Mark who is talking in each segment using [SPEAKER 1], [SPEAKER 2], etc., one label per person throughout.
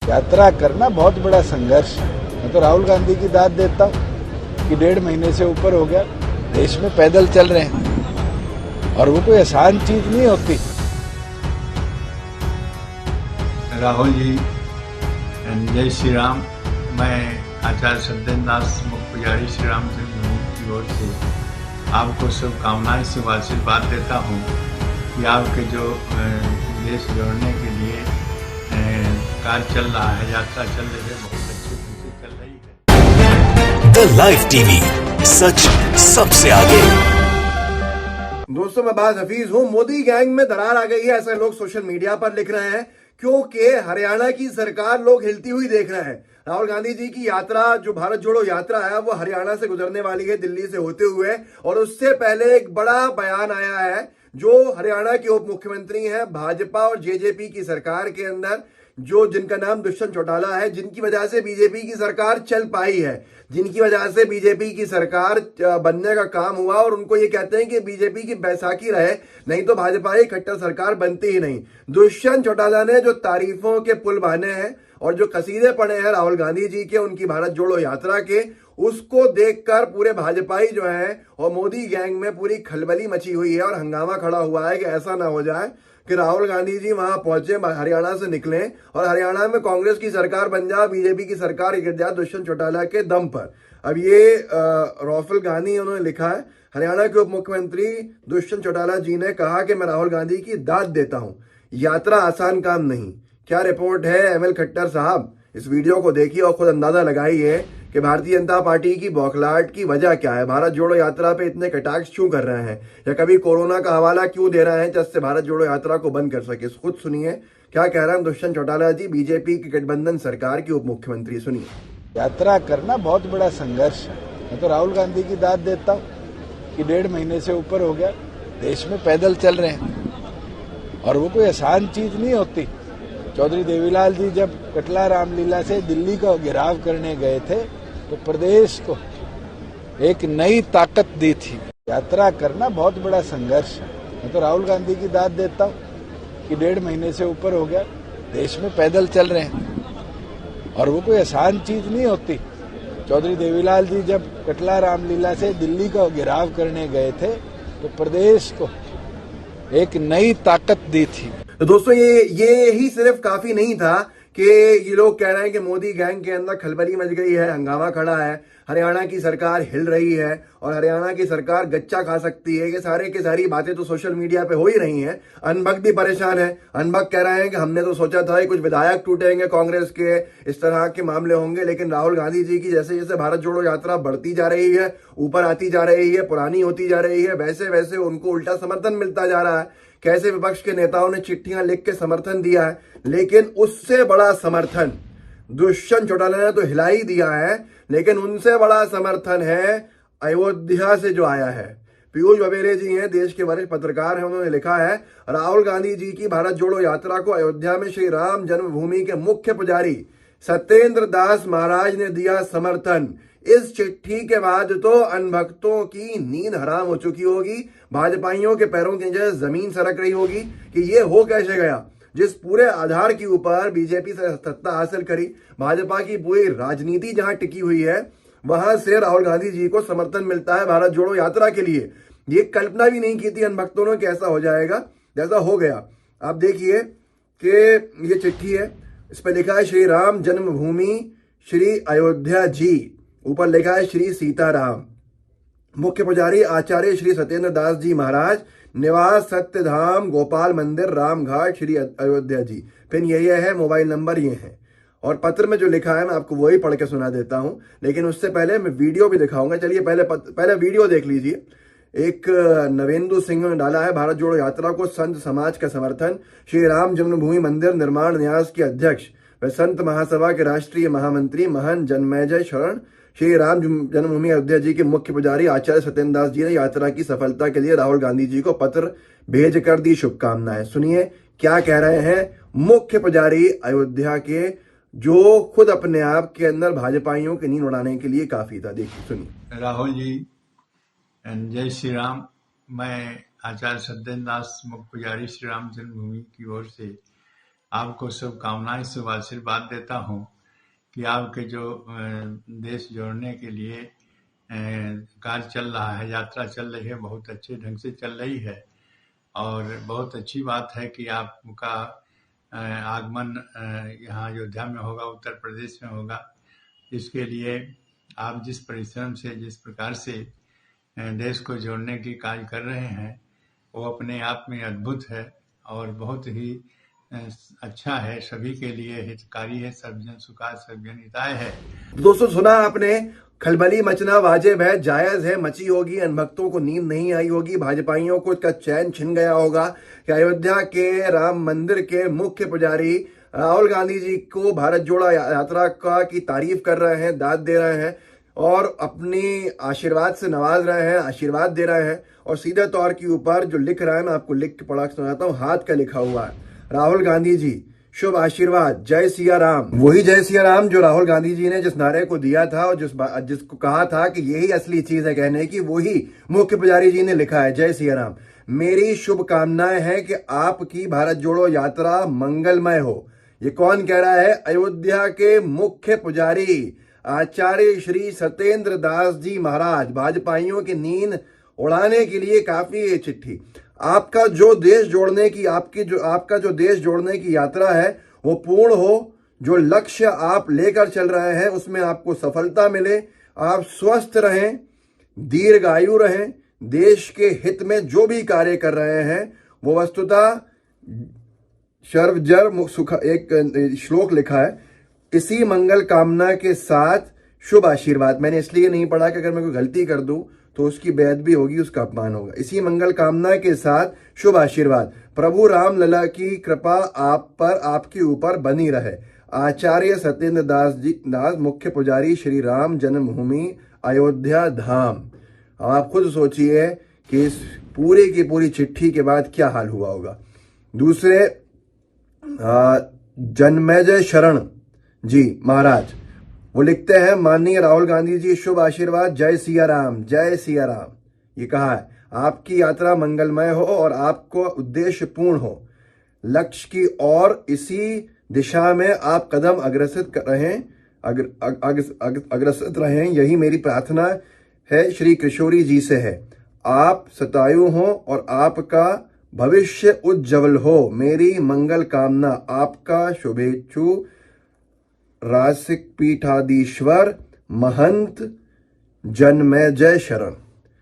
[SPEAKER 1] यात्रा करना बहुत बड़ा संघर्ष है। मैं तो राहुल गांधी की दाद देता हूँ कि 1.5 महीने से ऊपर हो गया देश में पैदल चल रहे हैं और वो कोई आसान चीज नहीं होती।
[SPEAKER 2] राहुल जी, जय श्री राम। मैं आचार्य सत्येंद्र दास मुख्य पुजारी श्री राम जन्मभूमि की ओर से आपको शुभकामनाएं शुभ आशीर्वाद देता हूँ कि आपके जो देश जोड़ने के लिए कार्य चल रहा है, यात्रा चल रही है, बहुत अच्छी ढंग से चल रही है।
[SPEAKER 3] द लाइव टीवी, सच सबसे आगे।
[SPEAKER 4] दोस्तों, मैं बाज हफीज हूं। मोदी गैंग में दरार आ गई है, ऐसा लोग सोशल मीडिया पर लिख रहे हैं, क्योंकि हरियाणा की सरकार लोग हिलती हुई देख रहे हैं। राहुल गांधी जी की यात्रा, जो भारत जोड़ो यात्रा है, वो हरियाणा से गुजरने वाली है, दिल्ली से होते हुए। और उससे पहले एक बड़ा बयान आया है, जो हरियाणा के उप मुख्यमंत्री हैं भाजपा और जेजेपी की सरकार के अंदर, जिनका नाम दुष्यंत चौटाला है, जिनकी वजह से बीजेपी की सरकार चल पाई है, जिनकी वजह से बीजेपी की सरकार बनने का काम हुआ। और उनको ये कहते हैं कि बीजेपी की बैसाखी रहे, नहीं तो भाजपा की खट्टर सरकार बनती ही नहीं। दुष्यंत चौटाला ने जो तारीफों के पुल बांधे हैं और जो कसीदे पड़े हैं राहुल गांधी जी के, उनकी भारत जोड़ो यात्रा के, उसको देखकर पूरे भाजपाई जो है और मोदी गैंग में पूरी खलबली मची हुई है और हंगामा खड़ा हुआ है कि ऐसा ना हो जाए कि राहुल गांधी जी वहां पहुंचे, हरियाणा से निकले और हरियाणा में कांग्रेस की सरकार बन जाए, बीजेपी की सरकार गिर जाए दुष्यंत चौटाला के दम पर। अब ये राहुल गांधी उन्होंने लिखा है, हरियाणा के उप मुख्यमंत्री दुष्यंत चौटाला जी ने कहा कि मैं राहुल गांधी की दाद देता हूं, यात्रा आसान काम नहीं। क्या रिपोर्ट है एमएल खट्टर साहब? इस वीडियो को देखिए और खुद अंदाजा लगाइए कि भारतीय जनता पार्टी की बौखलाहट की वजह क्या है। भारत जोड़ो यात्रा पे इतने कटाक्ष क्यों कर रहे हैं, या कभी कोरोना का हवाला क्यों दे रहे हैं जिससे भारत जोड़ो यात्रा को बंद कर सके। खुद सुनिए क्या कह रहे हैं दुष्यंत चौटाला जी, बीजेपी की गठबंधन सरकार के उप मुख्यमंत्री। सुनिए।
[SPEAKER 1] यात्रा करना बहुत बड़ा संघर्ष है। मैं तो राहुल गांधी की दाद देता हूँ कि 1.5 महीने से ऊपर हो गया देश में पैदल चल रहे हैं और वो कोई आसान चीज नहीं होती। चौधरी देवीलाल जी जब कटला रामलीला से दिल्ली का घेराव करने गए थे तो प्रदेश को एक नई ताकत दी थी। यात्रा करना बहुत बड़ा संघर्ष है। मैं तो राहुल गांधी की दाद देता हूँ कि 1.5 महीने से ऊपर हो गया देश में पैदल चल रहे हैं और वो कोई आसान चीज नहीं होती। चौधरी देवीलाल जी जब कटला रामलीला से दिल्ली का घेराव करने गए थे तो प्रदेश को एक नई ताकत दी थी।
[SPEAKER 4] तो दोस्तों, ये ही सिर्फ काफी नहीं था कि ये लोग कह रहे हैं कि मोदी गैंग के अंदर खलबली मच गई है, हंगामा खड़ा है, हरियाणा की सरकार हिल रही है और हरियाणा की सरकार गच्चा खा सकती है। ये सारे की सारी बातें तो सोशल मीडिया पे हो ही रही हैं। अनबक भी परेशान है। अनबक कह रहे हैं कि हमने तो सोचा था कि कुछ विधायक टूटेंगे कांग्रेस के, इस तरह के मामले होंगे, लेकिन राहुल गांधी जी की जैसे जैसे भारत जोड़ो यात्रा बढ़ती जा रही है, ऊपर आती जा रही है, पुरानी होती जा रही है, वैसे वैसे उनको उल्टा समर्थन मिलता जा रहा है। कैसे विपक्ष के नेताओं ने चिट्ठियां लिख के समर्थन दिया है, लेकिन उससे बड़ा समर्थन दुष्यंत चौटाला ने तो हिला ही दिया है, लेकिन उनसे बड़ा समर्थन है अयोध्या से जो आया है। पीयूष बबेरे जी हैं, देश के वरिष्ठ पत्रकार हैं, उन्होंने लिखा है, राहुल गांधी जी की भारत जोड़ो यात्रा को अयोध्या में श्री राम जन्मभूमि के मुख्य पुजारी सत्येंद्र दास महाराज ने दिया समर्थन। इस चिट्ठी के बाद तो अनभक्तों की नींद हराम हो चुकी होगी, भाजपाइयों के पैरों के नीचे जमीन सरक रही होगी कि ये हो कैसे गया। जिस पूरे आधार के ऊपर बीजेपी से सत्ता हासिल करी, भाजपा की पूरी राजनीति जहां टिकी हुई है, वहां से राहुल गांधी जी को समर्थन मिलता है भारत जोड़ो यात्रा के लिए। ये कल्पना भी नहीं की थी अनभक्तों ने कि ऐसा हो जाएगा, जैसा हो गया। आप देखिए कि ये चिट्ठी है, इस पर लिखा है श्री राम जन्मभूमि श्री अयोध्या जी, ऊपर लिखा है श्री सीताराम, मुख्य पुजारी आचार्य श्री सत्येंद्र दास जी महाराज, निवास सत्यधाम गोपाल मंदिर रामघाट श्री अयोध्या जी। फिर ये है, मोबाइल नंबर ये है, और पत्र में जो लिखा है मैं आपको वही पढ़ के सुना देता हूं, लेकिन उससे पहले मैं वीडियो भी दिखाऊंगा। चलिए पहले वीडियो देख लीजिए। एक नवेंदु सिंह ने डाला है, भारत जोड़ो यात्रा को संत समाज का समर्थन। श्री राम जन्मभूमि मंदिर निर्माण न्यास के अध्यक्ष व संत महासभा के राष्ट्रीय महामंत्री महंत जन्मेजय शरण श्री राम जन्मभूमि अयोध्या जी के मुख्य पुजारी आचार्य सत्येंद्र दास जी ने यात्रा की सफलता के लिए राहुल गांधी जी को पत्र भेज कर दी शुभकामनाएं। सुनिए क्या कह रहे हैं मुख्य पुजारी अयोध्या के, जो खुद अपने आप के अंदर भाजपाइयों की नींद उड़ाने के लिए काफी था। देखिए, सुनिए।
[SPEAKER 2] राहुल जी, जय श्री राम। मैं आचार्य सत्येंद्र दास मुख्य पुजारी श्री राम जन्मभूमि की ओर से आपको शुभकामनाएं शुभ आशीर्वाद देता हूँ कि आपके जो देश जोड़ने के लिए कार्य चल रहा है, यात्रा चल रही है, बहुत अच्छे ढंग से चल रही है। और बहुत अच्छी बात है कि आपका आगमन यहाँ अयोध्या में होगा, उत्तर प्रदेश में होगा। इसके लिए आप जिस परिश्रम से, जिस प्रकार से देश को जोड़ने की कार्य कर रहे हैं, वो अपने आप में अद्भुत है और बहुत ही अच्छा है, सभी के लिए हितकारी है। सब जन सुखाय सब जन हिताय है।
[SPEAKER 4] दोस्तों, सुना आपने, खलबली मचना वाजिब है, जायज है, मची होगी। अनभक्तों को नींद नहीं आई होगी, भाजपाइयों को इसका चैन छिन गया होगा कि अयोध्या के राम मंदिर के मुख्य पुजारी राहुल गांधी जी को भारत जोड़ो यात्रा का की तारीफ कर रहे हैं, दाद दे रहे हैं और अपनी आशीर्वाद से नवाज रहे हैं, आशीर्वाद दे रहे हैं। और सीधे तौर के ऊपर जो लिख रहा है, मैं आपको लिख के पढ़ा सुनाता हूँ, हाथ का लिखा हुआ है, राहुल गांधी जी शुभ आशीर्वाद, जय सिया राम। वही जय सिया राम जो राहुल गांधी जी ने जिस नारे को दिया था और जिसको कहा था कि यही असली चीज है कहने की, वही मुख्य पुजारी जी ने लिखा है, जय सिया राम। मेरी शुभकामनाएं हैं कि आपकी भारत जोड़ो यात्रा मंगलमय हो। ये कौन कह रहा है? अयोध्या के मुख्य पुजारी आचार्य श्री सत्येंद्र दास जी महाराज। भाजपाइयों की नींद उड़ाने के लिए काफी ये चिट्ठी। आपका जो देश जोड़ने की आपका जो देश जोड़ने की यात्रा है वो पूर्ण हो। जो लक्ष्य आप लेकर चल रहे हैं उसमें आपको सफलता मिले, आप स्वस्थ रहें, दीर्घायु रहें, देश के हित में जो भी कार्य कर रहे हैं वो वस्तुतः सर्वजर सुख। एक श्लोक लिखा है, इसी मंगल कामना के साथ शुभ आशीर्वाद। मैंने इसलिए नहीं पढ़ा कि अगर मैं कोई गलती कर दूं तो उसकी बेअदबी होगी, उसका अपमान होगा। इसी मंगल कामना के साथ शुभ आशीर्वाद। प्रभु राम लला की कृपा आप पर, आपके ऊपर बनी रहे। आचार्य सत्येंद्र दास मुख्य पुजारी श्री राम जन्मभूमि अयोध्या धाम। आप खुद सोचिए कि इस पूरी की पूरी चिट्ठी के बाद क्या हाल हुआ होगा। दूसरे जन्मेजय शरण जी महाराज, वो लिखते हैं, माननीय राहुल गांधी जी शुभ आशीर्वाद, जय सिया राम, जय सिया राम। ये कहा है, आपकी यात्रा मंगलमय हो और आपको उद्देश्य पूर्ण हो, लक्ष्य की ओर इसी दिशा में आप कदम अग्रसित रहें, यही मेरी प्रार्थना है श्री किशोरी जी से है। आप शतायु हो और आपका भविष्य उज्जवल हो, मेरी मंगल कामना। आपका शुभेच्छु रासिक पीठाधीश्वर महंत जन्मेजय शरण।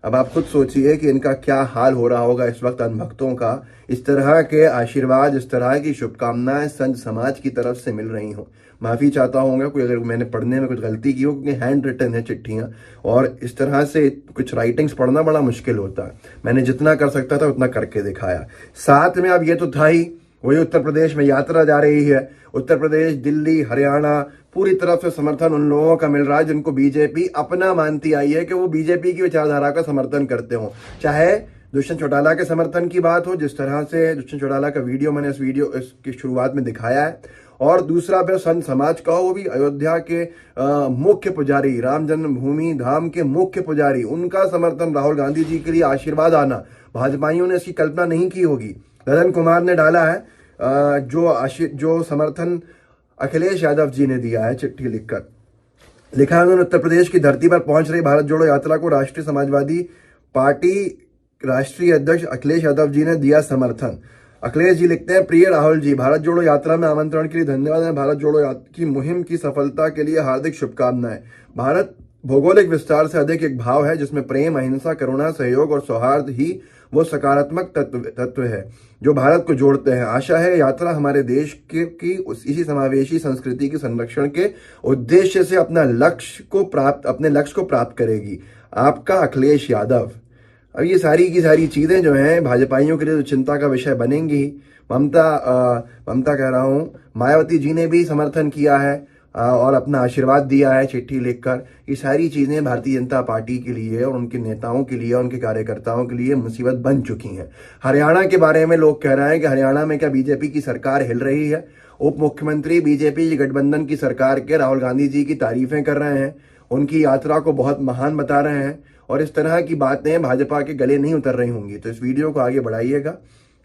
[SPEAKER 4] अब आप खुद सोचिए कि इनका क्या हाल हो रहा होगा इस वक्त अनभक्तों का। इस तरह के आशीर्वाद, इस तरह की शुभकामनाएं संत समाज की तरफ से मिल रही हो। माफी चाहता हूँ कोई अगर मैंने पढ़ने में कुछ गलती की हो, क्योंकि हैंड रिटन है चिट्ठियां और इस तरह से कुछ राइटिंग्स पढ़ना बड़ा मुश्किल होता है। मैंने जितना कर सकता था उतना करके दिखाया। साथ में अब ये तो था ही, वही उत्तर प्रदेश में यात्रा जा रही है। उत्तर प्रदेश, दिल्ली, हरियाणा, पूरी तरफ से समर्थन उन लोगों का मिल रहा है जिनको बीजेपी अपना मानती आई है कि वो बीजेपी की विचारधारा का समर्थन करते हो। चाहे दुष्यंत चौटाला के समर्थन की बात हो, जिस तरह से दुष्यंत चौटाला का वीडियो मैंने इसकी शुरुआत में दिखाया है, और दूसरा फिर संत समाज का हो, वो भी अयोध्या के मुख्य पुजारी, राम जन्मभूमि धाम के मुख्य पुजारी, उनका समर्थन राहुल गांधी जी के लिए आशीर्वाद आना। भाजपाइयों ने इसकी कल्पना नहीं की होगी। ददन कुमार ने डाला है जो समर्थन अखिलेश यादव जी ने दिया है, चिट्ठी लिखकर लिखा है उन्होंने, उत्तर प्रदेश की धरती पर पहुंच रही भारत जोड़ो यात्रा को राष्ट्रीय समाजवादी पार्टी राष्ट्रीय अध्यक्ष अखिलेश यादव जी ने दिया समर्थन। अखिलेश जी लिखते हैं, प्रिय राहुल जी, भारत जोड़ो यात्रा में आमंत्रण के लिए धन्यवाद। भारत जोड़ो यात्रा की मुहिम की सफलता के लिए हार्दिक शुभकामनाएं। भारत भौगोलिक विस्तार से अधिक एक भाव है जिसमें प्रेम, अहिंसा, करुणा, सहयोग और सौहार्द ही वो सकारात्मक तत्व है जो भारत को जोड़ते हैं। आशा है यात्रा हमारे देश की इसी समावेशी संस्कृति के संरक्षण के उद्देश्य से अपने लक्ष्य को प्राप्त करेगी। आपका अखिलेश यादव। अब ये सारी की सारी चीजें जो हैं भाजपाइयों के लिए तो चिंता का विषय बनेंगी ही। ममता कह रहा हूं, मायावती जी ने भी समर्थन किया है और अपना आशीर्वाद दिया है चिट्ठी लिखकर। ये सारी चीजें भारतीय जनता पार्टी के लिए और उनके नेताओं के लिए, उनके कार्यकर्ताओं के लिए मुसीबत बन चुकी हैं। हरियाणा के बारे में लोग कह रहे हैं कि हरियाणा में क्या बीजेपी की सरकार हिल रही है। उप मुख्यमंत्री बीजेपी गठबंधन की सरकार के राहुल गांधी जी की तारीफें कर रहे हैं, उनकी यात्रा को बहुत महान बता रहे हैं और इस तरह की बातें भाजपा के गले नहीं उतर रही होंगी। तो इस वीडियो को आगे बढ़ाइएगा,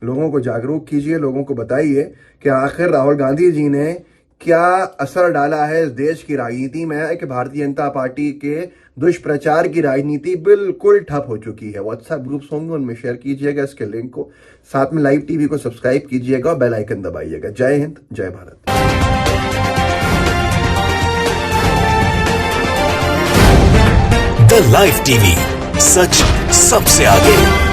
[SPEAKER 4] लोगों को जागरूक कीजिए, लोगों को बताइए कि आखिर राहुल गांधी जी ने क्या असर डाला है इस देश की राजनीति में कि भारतीय जनता पार्टी के दुष्प्रचार की राजनीति बिल्कुल ठप हो चुकी है। व्हाट्सएप ग्रुप्स होंगे, उनमें शेयर कीजिएगा इसके लिंक को, साथ में लाइव टीवी को सब्सक्राइब कीजिएगा और बेल आइकन दबाइएगा। जय हिंद, जय भारत।
[SPEAKER 3] द लाइव टीवी, सच सबसे आगे।